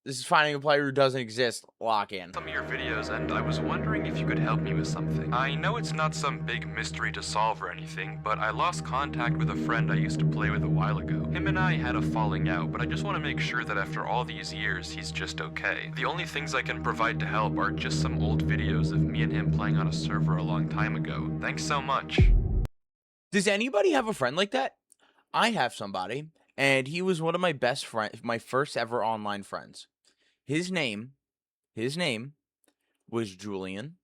This is finding a player who doesn't exist. Lock in. Some of your videos, and I was wondering if you could help me with something. I know it's not some big mystery to solve or anything, but I lost contact with a friend I used to play with a while ago. Him and I had a falling out, but I just want to make sure that after all these years, he's just okay. The only things I can provide to help are just some old videos of me and him playing on a server a long time ago. Thanks so much. Does anybody have a friend like that? I have somebody, and he was one of my best friends, my first ever online friends. His name was Julian.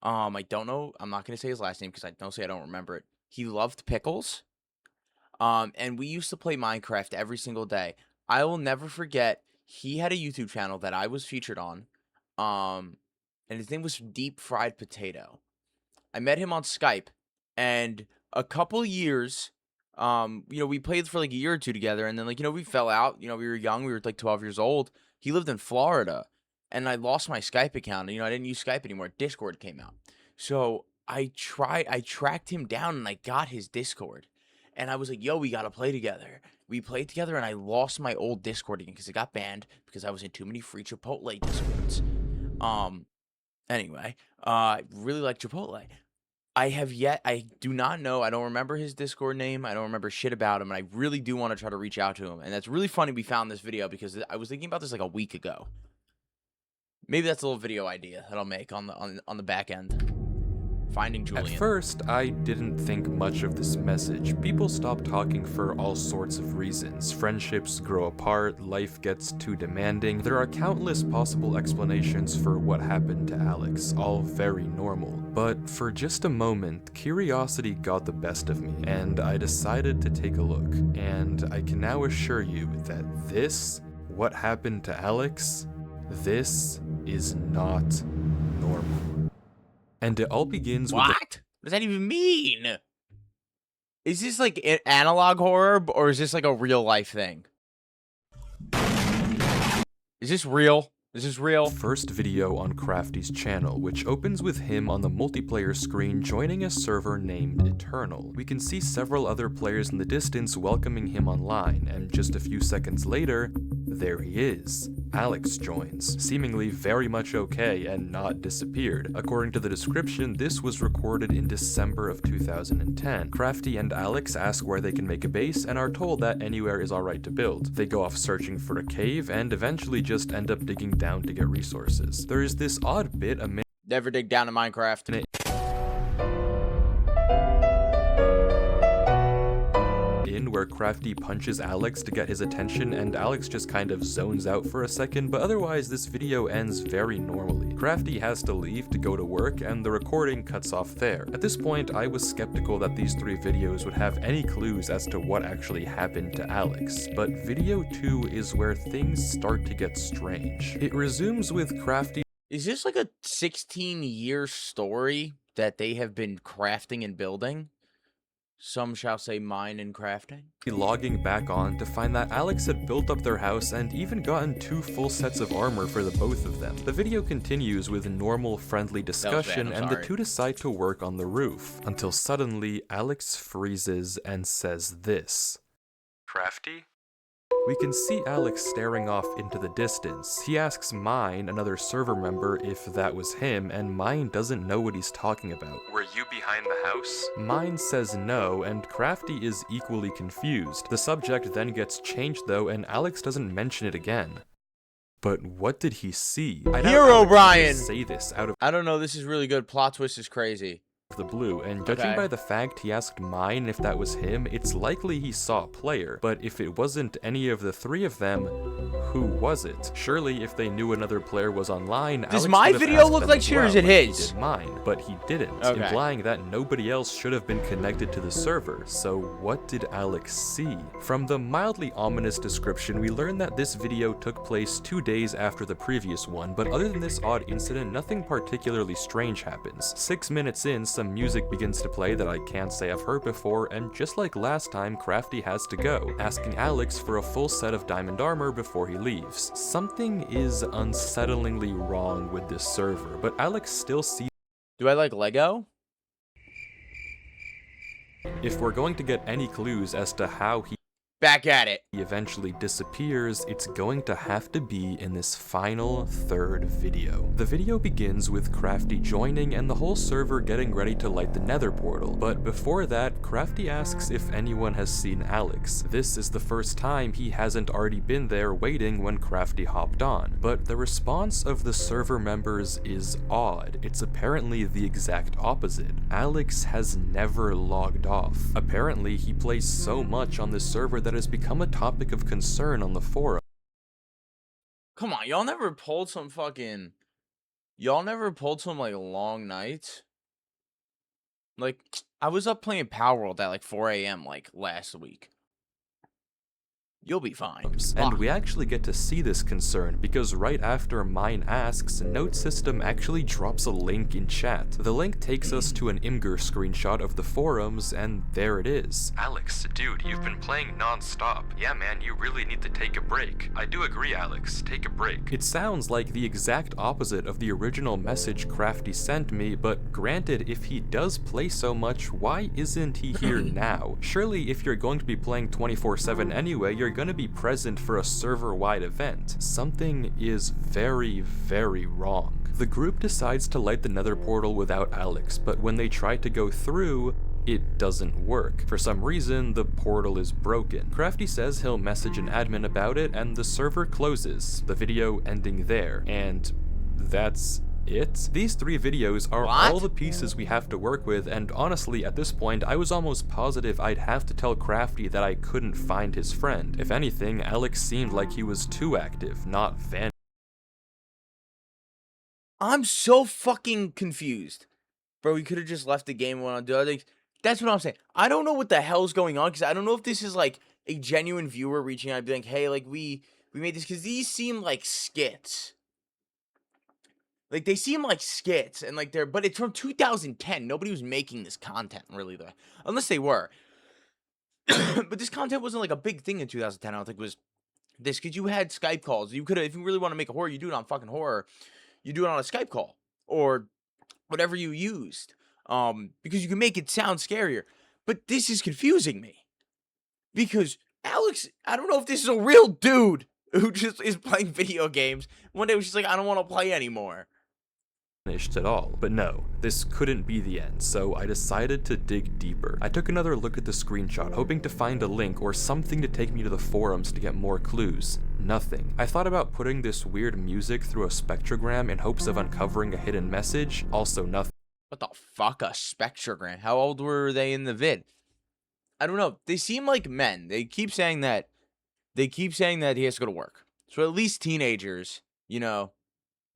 I don't know. I'm not gonna say his last name because I don't say I don't remember it. He loved pickles. And we used to play Minecraft every single day. I will never forget. He had a YouTube channel that I was featured on. And his name was Deep Fried Potato. I met him on Skype, and a couple years, we played for like a year or two together, and then we fell out. We were young. We were like 12 years old. He lived in Florida, and I lost my Skype account. And, I didn't use Skype anymore. Discord came out. So I tracked him down, and I got his Discord. And I was like, yo, we got to play together. We played together, and I lost my old Discord again because it got banned because I was in too many free Chipotle Discords. Anyway, I really like Chipotle. I do not know. I don't remember his Discord name. I don't remember shit about him. And I really do want to try to reach out to him. And that's really funny we found this video because I was thinking about this like a week ago. Maybe that's a little video idea that I'll make on the back end. Finding Julian. At first, I didn't think much of this message. People stop talking for all sorts of reasons. Friendships grow apart, life gets too demanding. There are countless possible explanations for what happened to Alex, all very normal. But for just a moment, curiosity got the best of me, and I decided to take a look. And I can now assure you that what happened to Alex, this is not normal. And it all begins with what does that even mean? Is this like analog horror, or is this like a real life thing? Is this real? Is this real? First video on Crafty's channel, which opens with him on the multiplayer screen joining a server named Eternal. We can see several other players in the distance welcoming him online, and just a few seconds later, there he is. Alex joins, seemingly very much okay and not disappeared. According to the description, this was recorded in December of 2010. Crafty and Alex ask where they can make a base and are told that anywhere is alright to build. They go off searching for a cave and eventually just end up digging down to get resources. There is this odd bit never dig down in Minecraft. Where Crafty punches Alex to get his attention and Alex just kind of zones out for a second, but otherwise this video ends very normally. Crafty has to leave to go to work and the recording cuts off there. At this point, I was skeptical that these 3 videos would have any clues as to what actually happened to Alex, but video 2 is where things start to get strange. It resumes with Crafty. Is this like a 16-year story that they have been crafting and building? Some shall say mine and crafting. Logging back on to find that Alex had built up their house and even gotten 2 full sets of armor for the both of them. The video continues with normal friendly discussion and the two decide to work on the roof, until suddenly Alex freezes and says this. Crafty? We can see Alex staring off into the distance. He asks Mine, another server member, if that was him, and Mine doesn't know what he's talking about. Were you behind the house? Mine says no, and Crafty is equally confused. The subject then gets changed though, and Alex doesn't mention it again. But what did he see? Herobrine! Say this out of I don't know, this is really good. Plot twist is crazy. The blue, and judging by the fact he asked Mine if that was him, it's likely he saw a player, but if it wasn't any of the 3 of them, who was it? Surely if they knew another player was online, does Alex my video look like Cheers at his? He did mine, but he didn't, implying that nobody else should have been connected to the server. So what did Alex see? From the mildly ominous description, we learn that this video took place 2 days after the previous one, but other than this odd incident, nothing particularly strange happens. 6 minutes in, some music begins to play that I can't say I've heard before, and just like last time, Crafty has to go, asking Alex for a full set of diamond armor before he leaves. Something is unsettlingly wrong with this server, but Alex still sees. Do I like Lego? If we're going to get any clues as to how he Back at it. he eventually disappears, it's going to have to be in this final third video. The video begins with Crafty joining and the whole server getting ready to light the nether portal, but before that, Crafty asks if anyone has seen Alex. This is the first time he hasn't already been there waiting when Crafty hopped on, but the response of the server members is odd. It's apparently the exact opposite. Alex has never logged off. Apparently, he plays so much on this server that has become a topic of concern on the forum. Come on, y'all never pulled some like long nights? Like, I was up playing Power World at like 4 a.m. like last week. You'll be fine. And we actually get to see this concern because right after Mine asks, Note System actually drops a link in chat. The link takes us to an Imgur screenshot of the forums, and there it is. Alex, dude, you've been playing non-stop. Yeah man, you really need to take a break. I do agree, Alex, take a break. It sounds like the exact opposite of the original message Crafty sent me, but granted, if he does play so much, why isn't he here now? Surely if you're going to be playing 24/7 anyway, you're going to be present for a server-wide event. Something is very, very wrong. The group decides to light the nether portal without Alex, but when they try to go through, it doesn't work. For some reason, the portal is broken. Crafty says he'll message an admin about it, and the server closes, the video ending there. And that's it? These 3 videos are all the pieces we have to work with, and honestly, at this point, I was almost positive I'd have to tell Crafty that I couldn't find his friend. If anything, Alex seemed like he was too active, not vanished. I'm so fucking confused. Bro, we could have just left the game and went on to other things. That's what I'm saying. I don't know what the hell's going on, because I don't know if this is like a genuine viewer reaching out and being like, hey, like we made this, because these seem like skits. Like, they seem like skits, and like but it's from 2010. Nobody was making this content, really, though. Unless they were. But this content wasn't like a big thing in 2010. I don't think it was this, because you had Skype calls. You could have, if you really want to make a horror, you do it on fucking horror. You do it on a Skype call, or whatever you used. Because you can make it sound scarier. But this is confusing me. Because Alex, I don't know if this is a real dude who just is playing video games. One day was just like, I don't want to play anymore. At all. But no, this couldn't be the end, so I decided to dig deeper. I took another look at the screenshot, hoping to find a link or something to take me to the forums to get more clues. Nothing. I thought about putting this weird music through a spectrogram in hopes of uncovering a hidden message, also nothing. What the fuck, a spectrogram? How old were they in the vid? I don't know. They seem like men. They keep saying that he has to go to work. So at least teenagers, you know,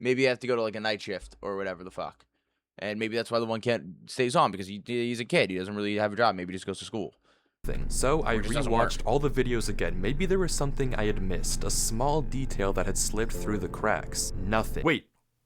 maybe you have to go to like a night shift or whatever the fuck. And maybe that's why the one kid stays on, because he's a kid. He doesn't really have a job. Maybe he just goes to school. So I rewatched all the videos again. Maybe there was something I had missed, a small detail that had slipped through the cracks. Nothing.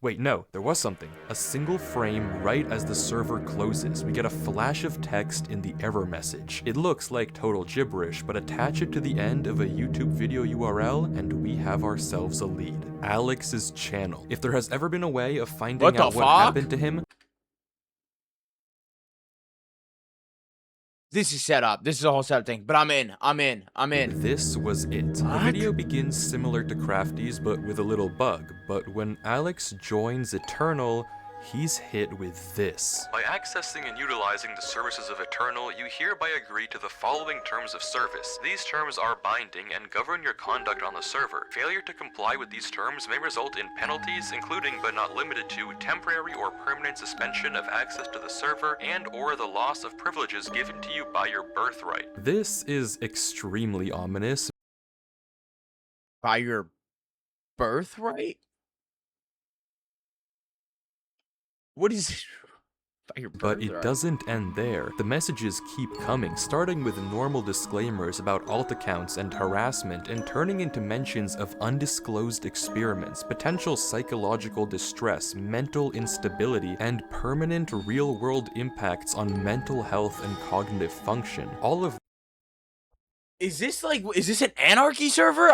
Wait, no, there was something. A single frame right as the server closes. We get a flash of text in the error message. It looks like total gibberish, but attach it to the end of a YouTube video URL and we have ourselves a lead. Alex's channel. If there has ever been a way of finding out what happened to him, this is set up. This is a whole setup thing. But I'm in. This was it. The video begins similar to Crafty's, but with a little bug. But when Alex joins Eternal, he's hit with this. By accessing and utilizing the services of Eternal, you hereby agree to the following terms of service. These terms are binding and govern your conduct on the server. Failure to comply with these terms may result in penalties, including but not limited to temporary or permanent suspension of access to the server and or the loss of privileges given to you by your birthright. This is extremely ominous. By your birthright? What is But it doesn't end there. The messages keep coming, starting with normal disclaimers about alt accounts and harassment, and turning into mentions of undisclosed experiments, potential psychological distress, mental instability, and permanent real-world impacts on mental health and cognitive function. All of Is this an anarchy server?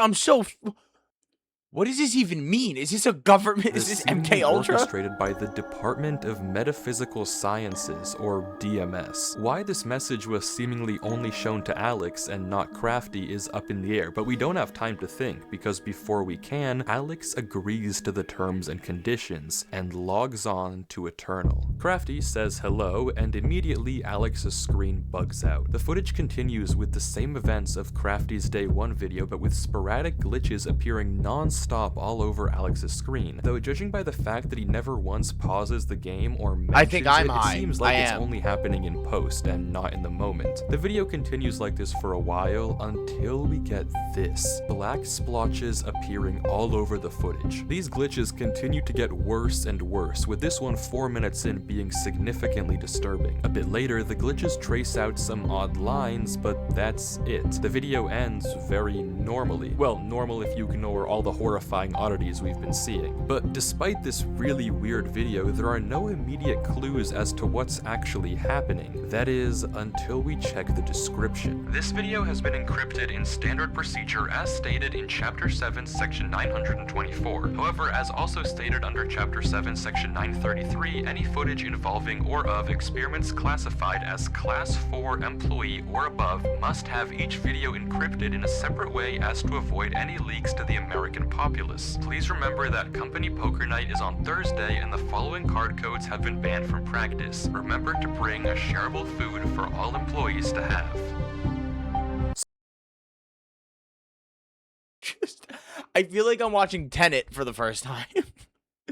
What does this even mean? Is this a government? Is this MK Ultra? Orchestrated by the Department of Metaphysical Sciences, or DMS. Why this message was seemingly only shown to Alex and not Crafty is up in the air, but we don't have time to think, because before we can, Alex agrees to the terms and conditions, and logs on to Eternal. Crafty says hello, and immediately Alex's screen bugs out. The footage continues with the same events of Crafty's Day 1 video, but with sporadic glitches appearing non-stop all over Alex's screen. Though judging by the fact that he never once pauses the game or mentions it seems like it's only happening in post and not in the moment. The video continues like this for a while until we get this. Black splotches appearing all over the footage. These glitches continue to get worse and worse, with this one 4 minutes in being significantly disturbing. A bit later, the glitches trace out some odd lines, but that's it. The video ends very normally. Well, normal if you ignore all the horrifying oddities we've been seeing. But despite this really weird video, there are no immediate clues as to what's actually happening. That is, until we check the description. This video has been encrypted in standard procedure as stated in Chapter 7, Section 924. However, as also stated under Chapter 7, Section 933, any footage involving or of experiments classified as Class 4 employee or above must have each video encrypted in a separate way as to avoid any leaks to the American populace. Please remember that Company Poker Night is on Thursday and the following card codes have been banned from practice. Remember to bring a shareable food for all employees to have. I feel like I'm watching Tenet for the first time.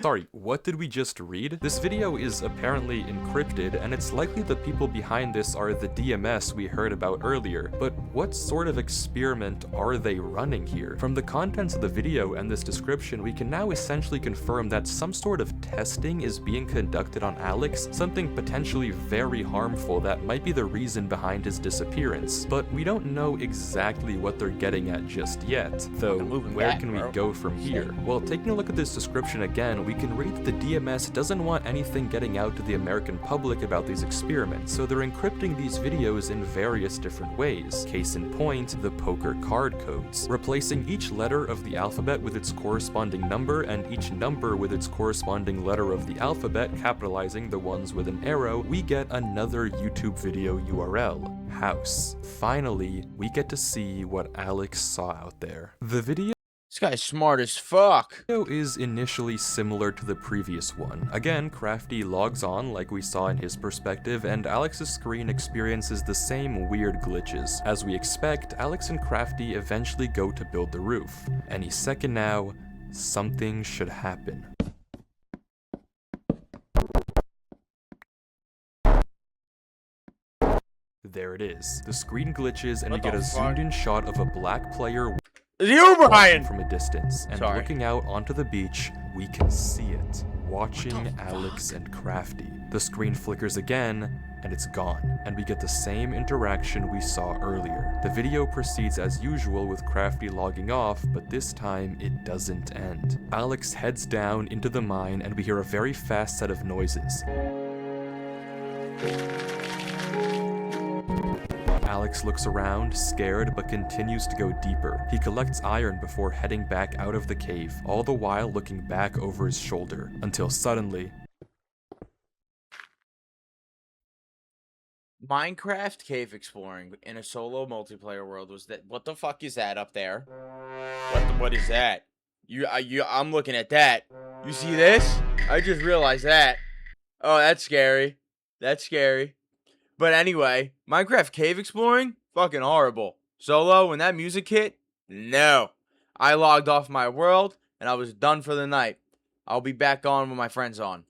Sorry, what did we just read? This video is apparently encrypted, and it's likely the people behind this are the DMS we heard about earlier, but what sort of experiment are they running here? From the contents of the video and this description, we can now essentially confirm that some sort of testing is being conducted on Alex, something potentially very harmful that might be the reason behind his disappearance. But we don't know exactly what they're getting at just yet, though where can we go from here? Well, taking a look at this description again, we can read that the DMS doesn't want anything getting out to the American public about these experiments, so they're encrypting these videos in various different ways. Case in point, the poker card codes. Replacing each letter of the alphabet with its corresponding number and each number with its corresponding letter of the alphabet, capitalizing the ones with an arrow, we get another YouTube video URL, house. Finally, we get to see what Alex saw out there. The video This guy's smart as fuck. The video is initially similar to the previous one. Again, Crafty logs on like we saw in his perspective, and Alex's screen experiences the same weird glitches. As we expect, Alex and Crafty eventually go to build the roof. Any second now, something should happen. There it is. The screen glitches and we get a zoomed in shot of a black player from a distance, and looking out onto the beach, we can see it, watching Alex and Crafty. The screen flickers again, and it's gone, and we get the same interaction we saw earlier. The video proceeds as usual with Crafty logging off, but this time it doesn't end. Alex heads down into the mine, and we hear a very fast set of noises. Alex looks around, scared, but continues to go deeper. He collects iron before heading back out of the cave, all the while looking back over his shoulder, until suddenly... Minecraft cave exploring in a solo multiplayer world was that. What the fuck is that up there? What is that? I'm looking at that. You see this? I just realized that. Oh, that's scary. That's scary. But anyway, Minecraft cave exploring? Fucking horrible. Solo, when that music hit? No. I logged off my world, and I was done for the night. I'll be back on when my friend's on.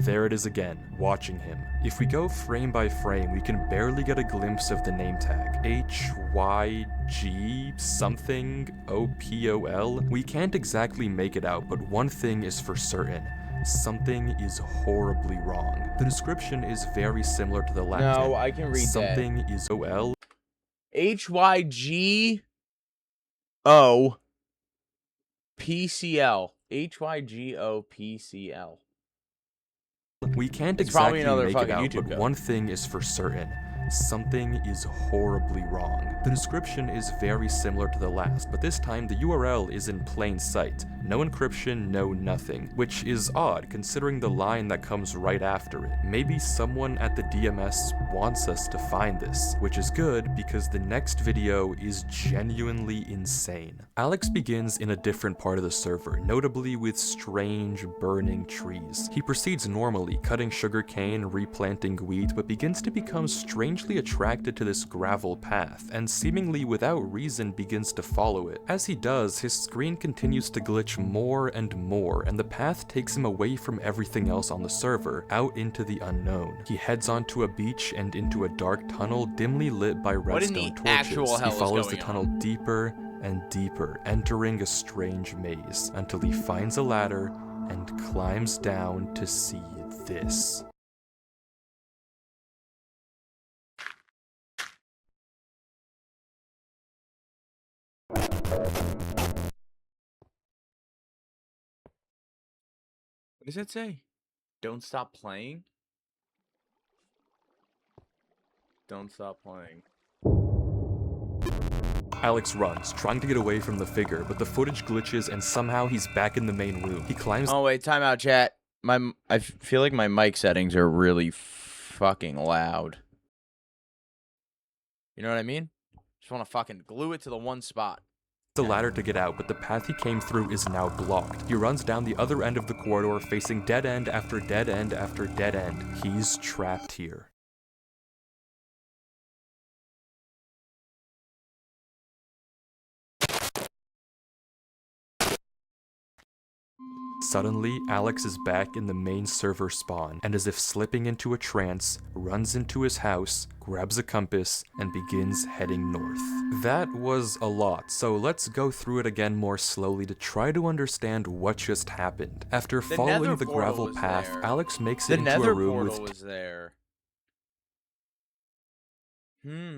There it is again, watching him. If we go frame by frame, we can barely get a glimpse of the name tag. HYG something OPOL? We can't exactly make it out, but one thing is for certain. Something is horribly wrong. The description is very similar to the last. No, I can read something that. Is OL. HYGO PCL. HYGO PCL. We can't exactly make it out, but one thing is for certain. something is horribly wrong. The description is very similar to the last, but this time the URL is in plain sight. No encryption, no nothing, which is odd considering the line that comes right after it. Maybe someone at the DMS wants us to find this, which is good because the next video is genuinely insane. Alex begins in a different part of the server, notably with strange burning trees. He proceeds normally, cutting sugarcane, replanting wheat, but begins to become strangely attracted to this gravel path, and seemingly without reason begins to follow it. As he does, his screen continues to glitch more and more, and the path takes him away from everything else on the server, out into the unknown. He heads onto a beach and into a dark tunnel dimly lit by redstone torches. He follows the tunnel deeper and deeper, entering a strange maze, until he finds a ladder and climbs down to see this. What does that say? Don't stop playing? Don't stop playing. Alex runs, trying to get away from the figure, but the footage glitches and somehow he's back in the main room. He climbs— Oh wait, time out, chat. I feel like my mic settings are really fucking loud. You know what I mean? Just want to fucking glue it to the one spot. The ladder to get out, but the path he came through is now blocked. He runs down the other end of the corridor, facing dead end after dead end after dead end. He's trapped here. Suddenly, Alex is back in the main server spawn, and as if slipping into a trance, runs into his house, grabs a compass, and begins heading north. That was a lot, so let's go through it again more slowly to try to understand what just happened. After following the gravel path, Alex makes it into a room with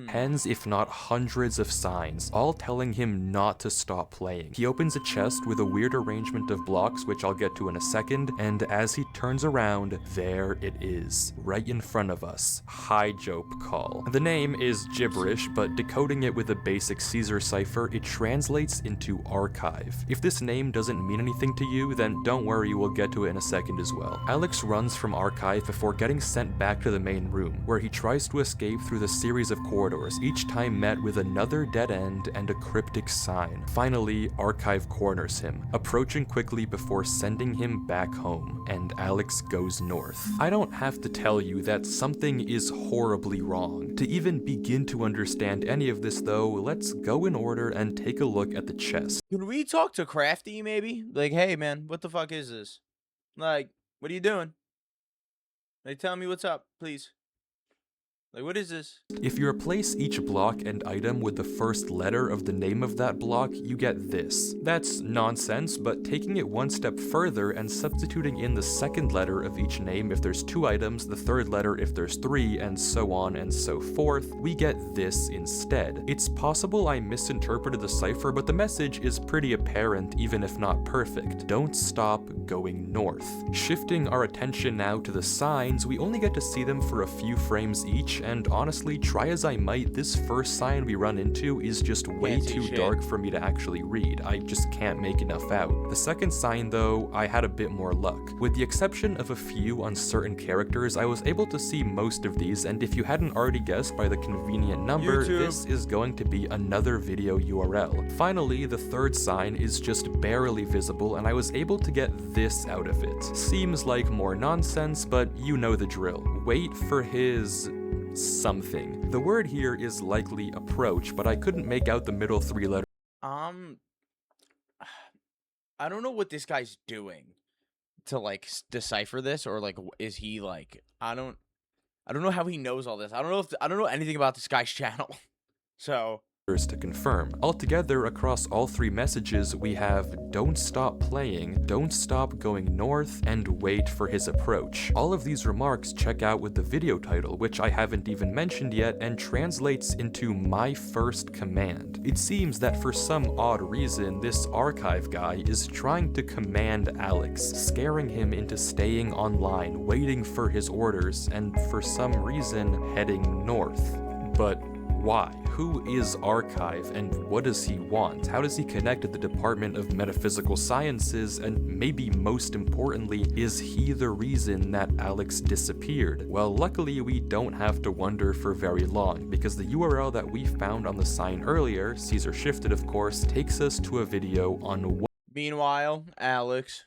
tens if not hundreds of signs, all telling him not to stop playing. He opens a chest with a weird arrangement of blocks, which I'll get to in a second, and as he turns around, there it is, right in front of us. Hijope call. The name is gibberish, but decoding it with a basic Caesar cipher, it translates into archive. If this name doesn't mean anything to you, then don't worry, we'll get to it in a second as well. Alex runs from archive before getting sent back to the main room, where he tries to escape through the series of corridors, each time met with another dead end and a cryptic sign. Finally, archive corners him, approaching quickly before sending him back home, and Alex goes north. I don't have to tell you that something is horribly wrong. To even begin to understand any of this though, let's go in order and take a look at the chest. Can we talk to Crafty maybe? Like, hey man, what the fuck is this? Like, what are you doing? Like, tell me what's up, please. Like, what is this? If you replace each block and item with the first letter of the name of that block, you get this. That's nonsense, but taking it one step further and substituting in the second letter of each name if there's 2 items, the third letter if there's 3, and so on and so forth, we get this instead. It's possible I misinterpreted the cipher, but the message is pretty apparent even if not perfect. Don't stop going north. Shifting our attention now to the signs, we only get to see them for a few frames each, and honestly, try as I might, this first sign we run into is just way too dark for me to actually read. I just can't make enough out. The second sign though, I had a bit more luck. With the exception of a few uncertain characters, I was able to see most of these, and if you hadn't already guessed by the convenient number, this is going to be another video URL. Finally, the third sign is just barely visible, and I was able to get this out of it. Seems like more nonsense, but you know the drill. Wait for his something. The word here is likely approach, but I couldn't make out the middle 3 letters. I don't know what this guy's doing to like decipher this, or like is he like I don't know how he knows all this. I don't know anything about this guy's channel. So to confirm. Altogether, across all three messages, we have "don't stop playing," "don't stop going north," and "wait for his approach." All of these remarks check out with the video title, which I haven't even mentioned yet, and translates into "my first command." It seems that for some odd reason, this archive guy is trying to command Alex, scaring him into staying online, waiting for his orders, and for some reason, heading north. But why? Who is Archive, and what does he want? How does he connect to the Department of Metaphysical Sciences, and maybe most importantly, is he the reason that Alex disappeared? Well, luckily we don't have to wonder for very long, because the URL that we found on the sign earlier, Caesar Shifted of course, takes us to a video on what— Meanwhile, Alex.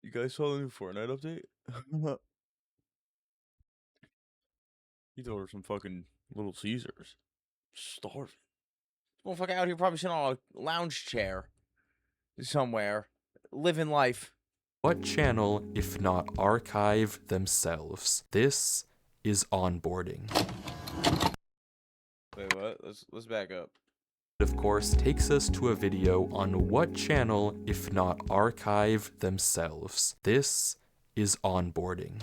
You guys saw the new Fortnite update? He told her some fucking Little Caesars. Starving. Motherfucker out here probably sitting on a lounge chair somewhere, living life. What channel, if not Archive themselves? This is Onboarding. Wait, what? Let's back up. Of course, takes us to a video on what channel, if not Archive themselves. This is Onboarding.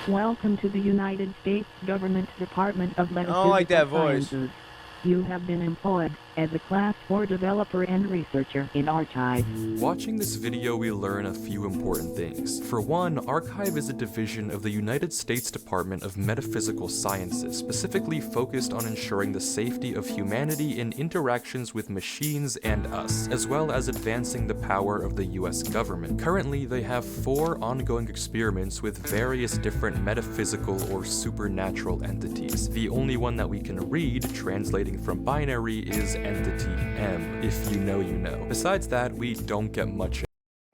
Welcome to the United States Government Department of Metaphysical I don't like that voice. Sciences. You have been employed as a Class 4 developer and researcher in Archive. Watching this video, we learn a few important things. For one, Archive is a division of the United States Department of Metaphysical Sciences, specifically focused on ensuring the safety of humanity in interactions with machines and us, as well as advancing the power of the US government. Currently, they have 4 ongoing experiments with various different metaphysical or supernatural entities. The only one that we can read, translating from binary, is Entity M. If you know, you know. Besides that, we don't get much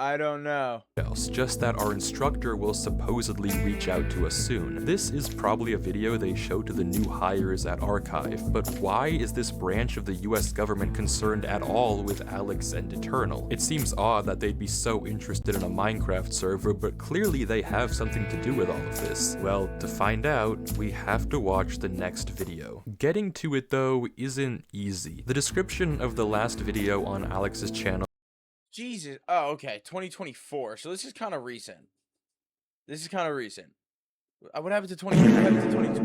I don't know. else, just that our instructor will supposedly reach out to us soon. This is probably a video they show to the new hires at Archive, but why is this branch of the US government concerned at all with Alex and Eternal? It seems odd that they'd be so interested in a Minecraft server, but clearly they have something to do with all of this. Well, to find out, we have to watch the next video. Getting to it though isn't easy. The description of the last video on Alex's channel Jesus. Oh, okay. 2024. So this is kind of recent. What happened to 20? What happened to 20?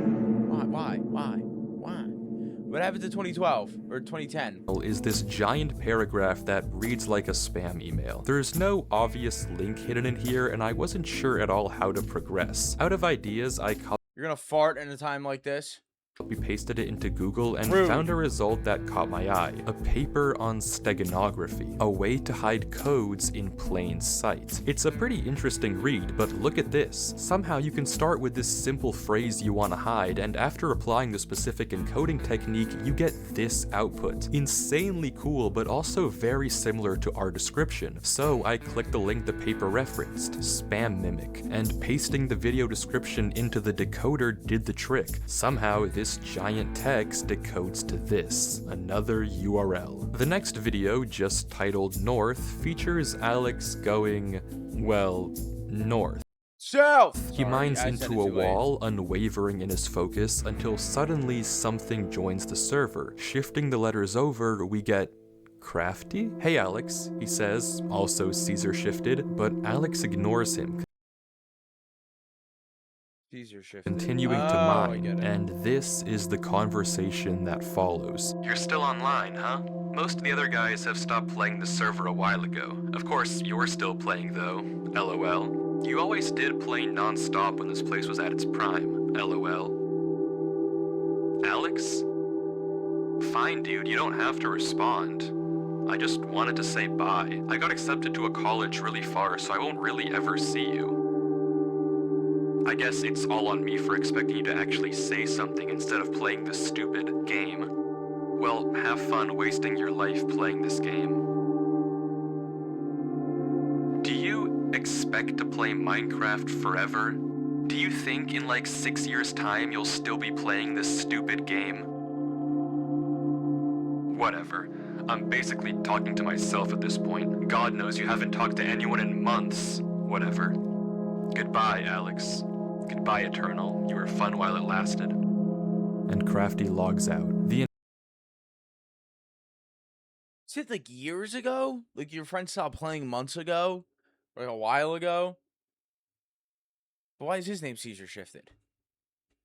Why? What happened to 2012 or 2010? is this giant paragraph that reads like a spam email. There's no obvious link hidden in here, and I wasn't sure at all how to progress. Out of ideas, I You're gonna fart in a time like this? We pasted it into Google and Rude. found a result that caught my eye. A paper on steganography, a way to hide codes in plain sight. It's a pretty interesting read, but look at this. Somehow you can start with this simple phrase you want to hide, and after applying the specific encoding technique, you get this output. Insanely cool, but also very similar to our description. So I clicked the link the paper referenced, Spam Mimic, and pasting the video description into the decoder did the trick. Somehow this giant text decodes to this, another URL. The next video, just titled North, features Alex going, well, north. South! He mines into a wall, unwavering in his focus, until suddenly something joins the server. Shifting the letters over, we get Crafty? Hey Alex, he says, also Caesar shifted, but Alex ignores him, continuing to mine, and this is the conversation that follows. You're still online, huh? Most of the other guys have stopped playing the server a while ago. Of course, you're still playing though, LOL. You always did play non-stop when this place was at its prime, LOL. Alex? Fine dude, you don't have to respond. I just wanted to say bye. I got accepted to a college really far, so I won't really ever see you. I guess it's all on me for expecting you to actually say something instead of playing this stupid game. Well, have fun wasting your life playing this game. Do you expect to play Minecraft forever? Do you think in like 6 years' time you'll still be playing this stupid game? Whatever. I'm basically talking to myself at this point. God knows you haven't talked to anyone in months. Whatever. Goodbye, Alex. Goodbye, Eternal. You were fun while it lasted. And Crafty logs out. The Is it like years ago? Like your friend stopped playing months ago? Like a while ago? But why is his name Caesar shifted?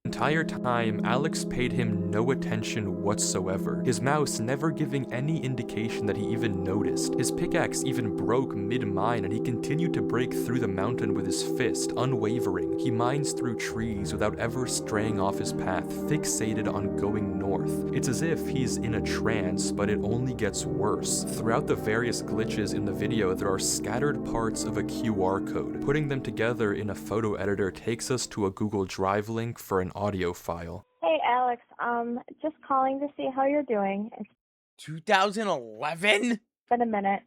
entire time, Alex paid him no attention whatsoever, his mouse never giving any indication that he even noticed. His pickaxe even broke mid-mine, and he continued to break through the mountain with his fist, unwavering. He mines through trees without ever straying off his path, fixated on going north. It's as if he's in a trance, but it only gets worse. Throughout the various glitches in the video, there are scattered parts of a QR code. Putting them together in a photo editor takes us to a Google Drive link for an audio file. Hey, Alex, just calling to see how you're doing. It's 2011? been a minute.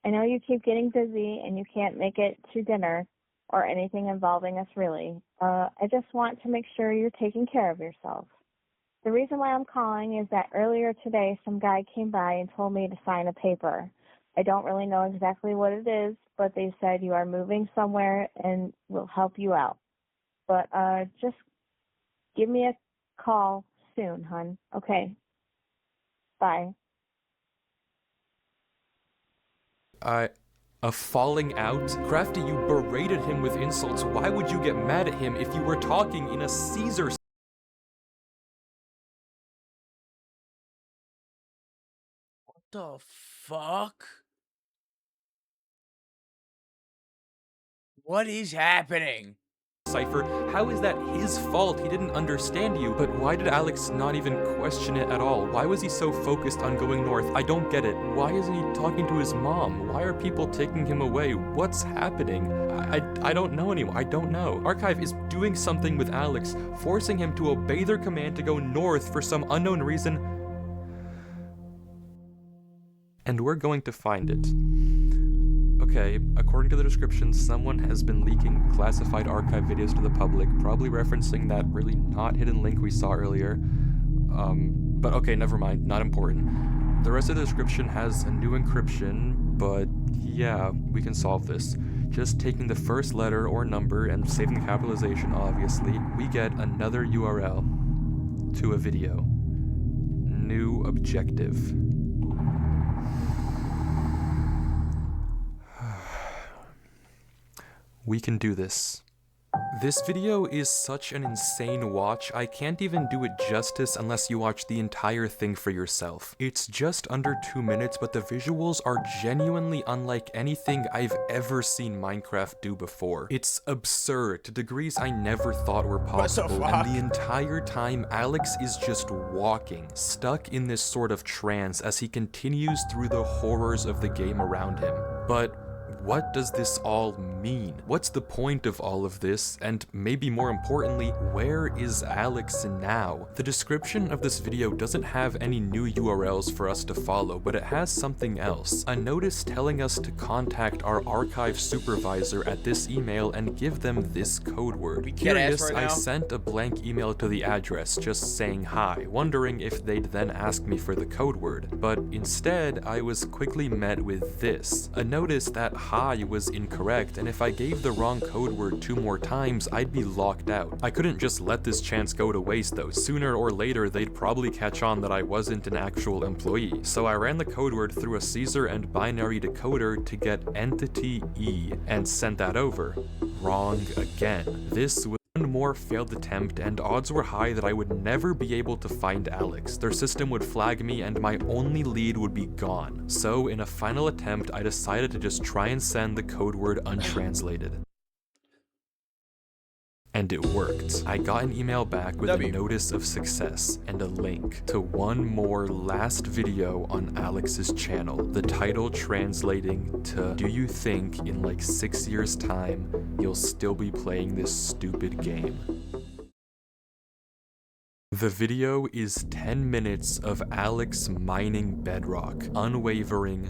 I know you keep getting busy and you can't make it to dinner or anything involving us really. I just want to make sure you're taking care of yourself. The reason why I'm calling is that earlier today some guy came by and told me to sign a paper. I don't really know exactly what it is, but they said you are moving somewhere and we'll help you out. But just give me a call soon, hon. Okay. Bye. A falling out? Crafty, you berated him with insults. Why would you get mad at him if you were talking in a Caesar? What the fuck? What is happening? Cipher, how is that his fault? He didn't understand you. But why did Alex not even question it at all? Why was he so focused on going north? I don't get it. Why isn't he talking to his mom? Why are people taking him away? What's happening? I don't know anymore. I don't know. Archive is doing something with Alex, forcing him to obey their command to go north for some unknown reason. And we're going to find it. Okay, according to the description, someone has been leaking classified archive videos to the public, probably referencing that really not hidden link we saw earlier. But okay, never mind, not important. The rest of the description has a new encryption, but yeah, we can solve this. Just taking the first letter or number and saving the capitalization, obviously, we get another URL to a video. New objective. We can do this. This video is such an insane watch, I can't even do it justice unless you watch the entire thing for yourself. It's just under 2 minutes, but the visuals are genuinely unlike anything I've ever seen Minecraft do before. It's absurd to degrees I never thought were possible, and the entire time Alex is just walking, stuck in this sort of trance as he continues through the horrors of the game around him. But what does this all mean? What's the point of all of this? And maybe more importantly, where is Alex now? The description of this video doesn't have any new URLs for us to follow, but it has something else. A notice telling us to contact our archive supervisor at this email and give them this code word. Curious, I sent a blank email to the address just saying hi, wondering if they'd then ask me for the code word. But instead, I was quickly met with this. A notice that hi was incorrect, and if I gave the wrong code word 2 more times, I'd be locked out. I couldn't just let this chance go to waste though. Sooner or later, they'd probably catch on that I wasn't an actual employee. So I ran the code word through a Caesar and binary decoder to get entity E and sent that over. Wrong again. This was one more failed attempt, and odds were high that I would never be able to find Alex. Their system would flag me and my only lead would be gone. So in a final attempt, I decided to just try and send the code word untranslated. And it worked. I got an email back with a notice of success and a link to one more last video on Alex's channel. The title translating to, "Do you think in like 6 years' time, you'll still be playing this stupid game?" The video is 10 minutes of Alex mining bedrock, unwavering,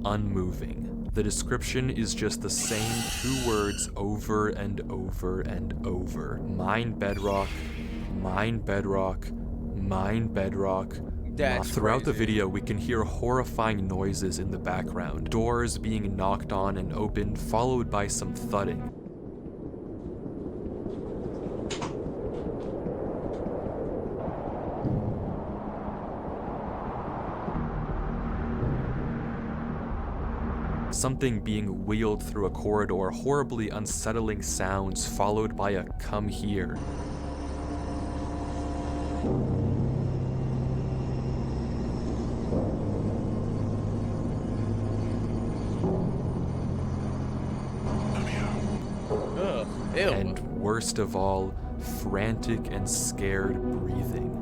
unmoving. The description is just the same 2 words over and over and over. Mine bedrock, mine bedrock, mine bedrock, That's Throughout the crazy. video, we can hear horrifying noises in the background, doors being knocked on and opened, followed by some thudding. Something being wheeled through a corridor, horribly unsettling sounds, followed by a "come here." Ugh. Ew. And worst of all, frantic and scared breathing.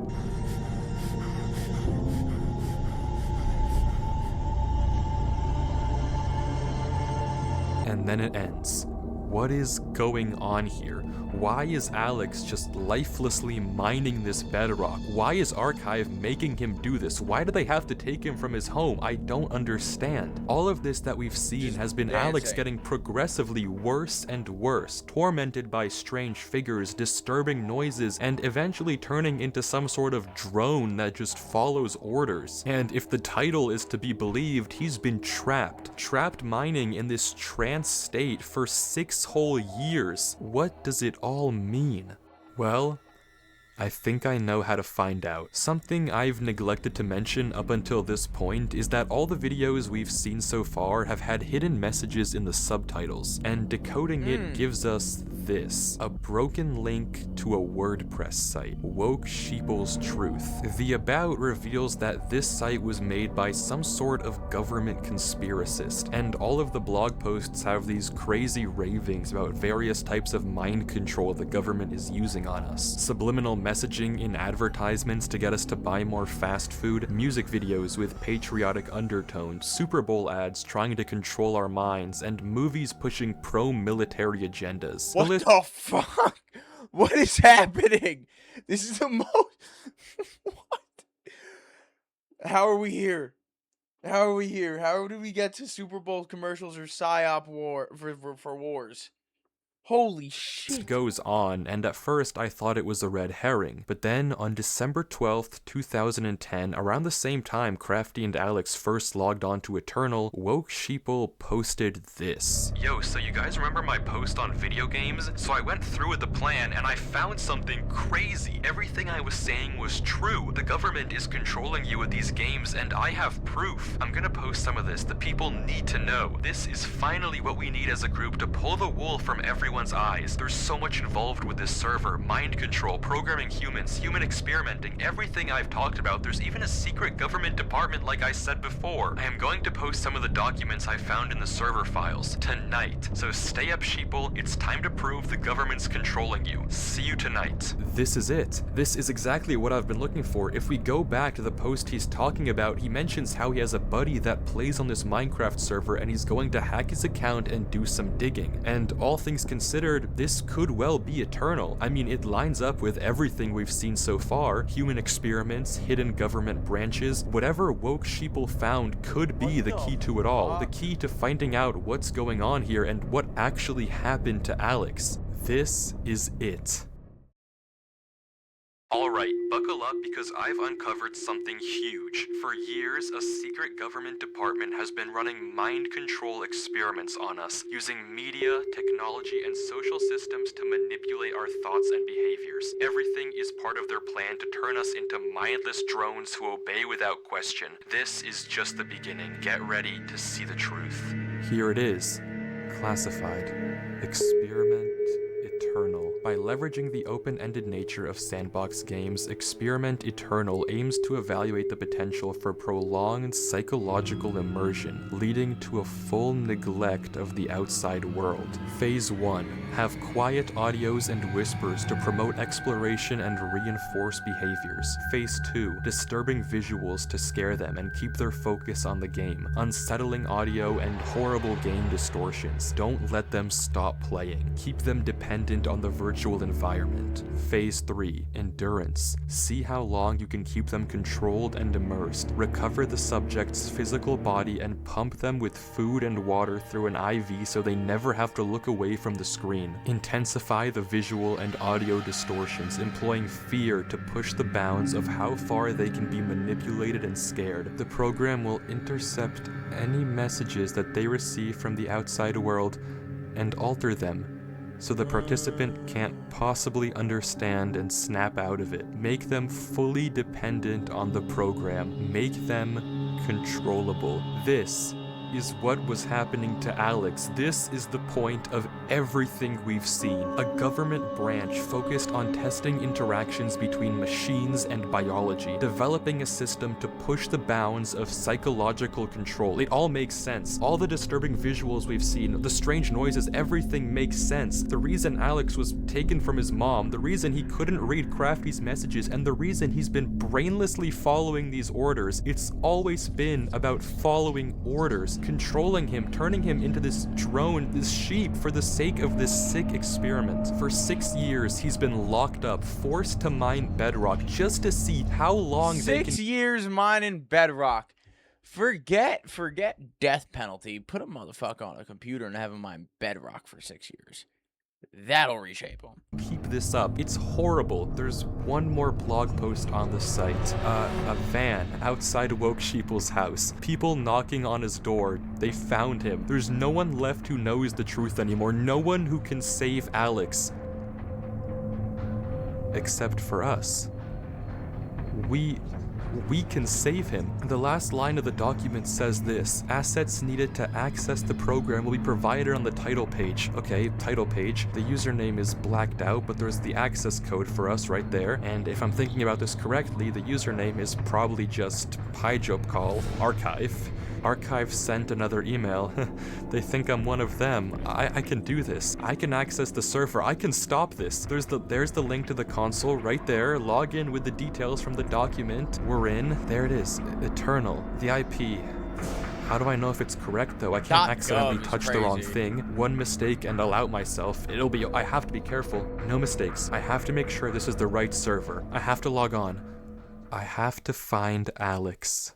And then it ends. What is going on here? Why is Alex just lifelessly mining this bedrock? Why is Archive making him do this? Why do they have to take him from his home? I don't understand. All of this that we've seen has been Alex getting progressively worse and worse, tormented by strange figures, disturbing noises, and eventually turning into some sort of drone that just follows orders. And if the title is to be believed, he's been trapped mining in this trance state for 6 whole years. What does it all mean? Well, I think I know how to find out. Something I've neglected to mention up until this point is that all the videos we've seen so far have had hidden messages in the subtitles, and decoding it gives us this: a broken link to a WordPress site, Woke Sheeple's Truth. The About reveals that this site was made by some sort of government conspiracist, and all of the blog posts have these crazy ravings about various types of mind control the government is using on us. Subliminal messaging in advertisements to get us to buy more fast food, music videos with patriotic undertones, Super Bowl ads trying to control our minds, and movies pushing pro-military agendas. What the fuck? What is happening? This is the most... What? How are we here? How are we here? How did we get to Super Bowl commercials or PSYOP war for wars? Holy shit. Goes on, and at first I thought it was a red herring, but then on December 12th, 2010, around the same time Crafty and Alex first logged on to Eternal, Woke Sheeple posted this. Yo, so you guys remember my post on video games? So I went through with the plan and I found something crazy. Everything I was saying was true. The government is controlling you with these games and I have proof. I'm gonna post some of this. The people need to know. This is finally what we need as a group to pull the wool from everyone's eyes. There's so much involved with this server: mind control, programming humans, human experimenting, everything I've talked about. There's even a secret government department like I said before. I am going to post some of the documents I found in the server files tonight. So stay up, sheeple. It's time to prove the government's controlling you. See you tonight. This is it. This is exactly what I've been looking for. If we go back to the post he's talking about, he mentions how he has a buddy that plays on this Minecraft server and he's going to hack his account and do some digging. And all things considered, this could well be Eternal. I mean, it lines up with everything we've seen so far: human experiments, hidden government branches. Whatever Woke Sheeple found could be the key to it all, the key to finding out what's going on here and what actually happened to Alex. This is it. Alright, buckle up because I've uncovered something huge. For years, a secret government department has been running mind control experiments on us, using media, technology, and social systems to manipulate our thoughts and behaviors. Everything is part of their plan to turn us into mindless drones who obey without question. This is just the beginning. Get ready to see the truth. Here it is. Classified. Experiment Eternal. By leveraging the open-ended nature of sandbox games, Experiment Eternal aims to evaluate the potential for prolonged psychological immersion, leading to a full neglect of the outside world. Phase 1. Have quiet audios and whispers to promote exploration and reinforce behaviors. Phase 2. Disturbing visuals to scare them and keep their focus on the game. Unsettling audio and horrible game distortions. Don't let them stop playing. Keep them dependent dependent on the virtual environment. Phase 3, Endurance. See how long you can keep them controlled and immersed. Recover the subject's physical body and pump them with food and water through an IV so they never have to look away from the screen. Intensify the visual and audio distortions, employing fear to push the bounds of how far they can be manipulated and scared. The program will intercept any messages that they receive from the outside world and alter them so the participant can't possibly understand and snap out of it. Make them fully dependent on the program. Make them controllable. This is what was happening to Alex. This is the point of everything we've seen. A government branch focused on testing interactions between machines and biology, developing a system to push the bounds of psychological control. It all makes sense. All the disturbing visuals we've seen, the strange noises, everything makes sense. The reason Alex was taken from his mom, the reason he couldn't read Crafty's messages, and the reason he's been brainlessly following these orders, it's always been about following orders, controlling him, turning him into this drone, this sheep, for the sake of this sick experiment. For 6 years, he's been locked up, forced to mine bedrock, just to see how long they can— 6 years mining bedrock. Forget death penalty. Put a motherfucker on a computer and have him mine bedrock for 6 years. That'll reshape him. keep this up. It's horrible. There's one more blog post on the site. A van outside Woke Sheeple's house. People knocking on his door. They found him. There's no one left who knows the truth anymore. No one who can save Alex. Except for us. We can save him. The last line of the document says this: assets needed to access the program will be provided on the title page. Okay, title page. The username is blacked out, but there's the access code for us right there. And if I'm thinking about this correctly, the username is probably just PyJobCall archive. Archive sent another email. They think I'm one of them. I can do this. I can access the server. I can stop this. There's the link to the console right there. Log in with the details from the document. We're in. There it is. Eternal. The IP. How do I know if it's correct though? I can't accidentally touch the wrong thing. One mistake and I'll out myself. I have to be careful. No mistakes. I have to make sure this is the right server. I have to log on. I have to find Alex.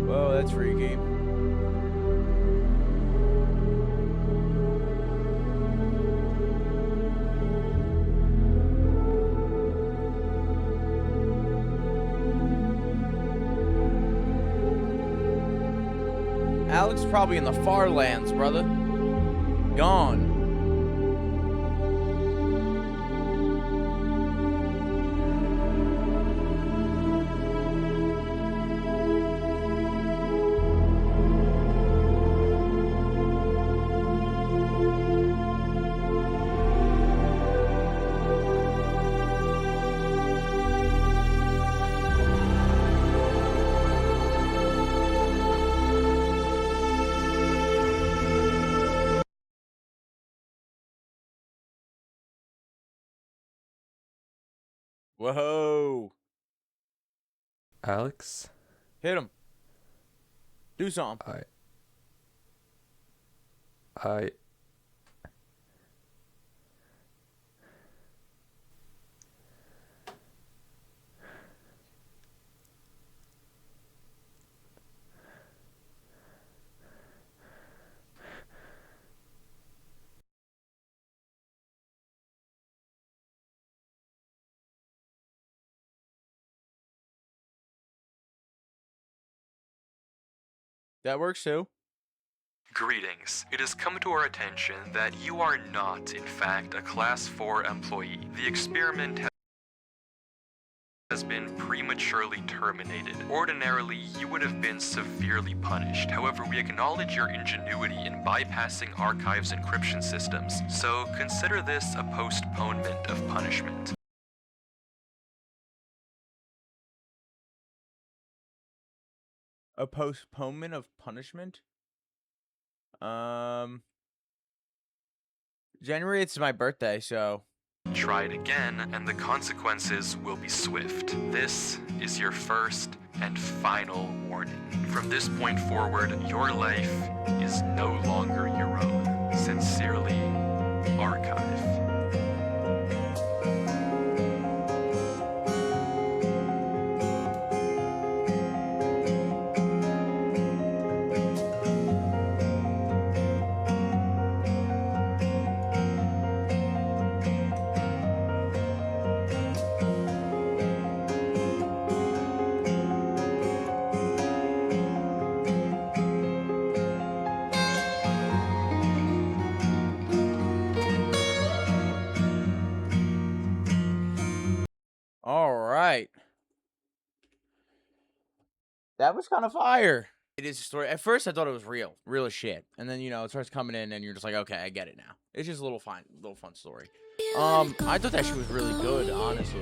Whoa, that's freaky. Alex is probably in the far lands, brother. Gone. Whoa. Alex? Hit him. Do something. I... That works too. Greetings. It has come to our attention that you are not, in fact, a Class 4 employee. The experiment has been prematurely terminated. Ordinarily, you would have been severely punished. However, we acknowledge your ingenuity in bypassing Archive's encryption systems, so consider this a postponement of punishment. A postponement of punishment? January 8th is my birthday, so Try it again, and the consequences will be swift. This is your first and final warning. From this point forward, your life is no longer your own. Sincerely, Archive. All right. That was kind of fire. It is a story. At first, I thought it was real as shit. And then, it starts coming in, and you're just like, okay, I get it now. It's just a little fun story. I thought that shit was really good, honestly.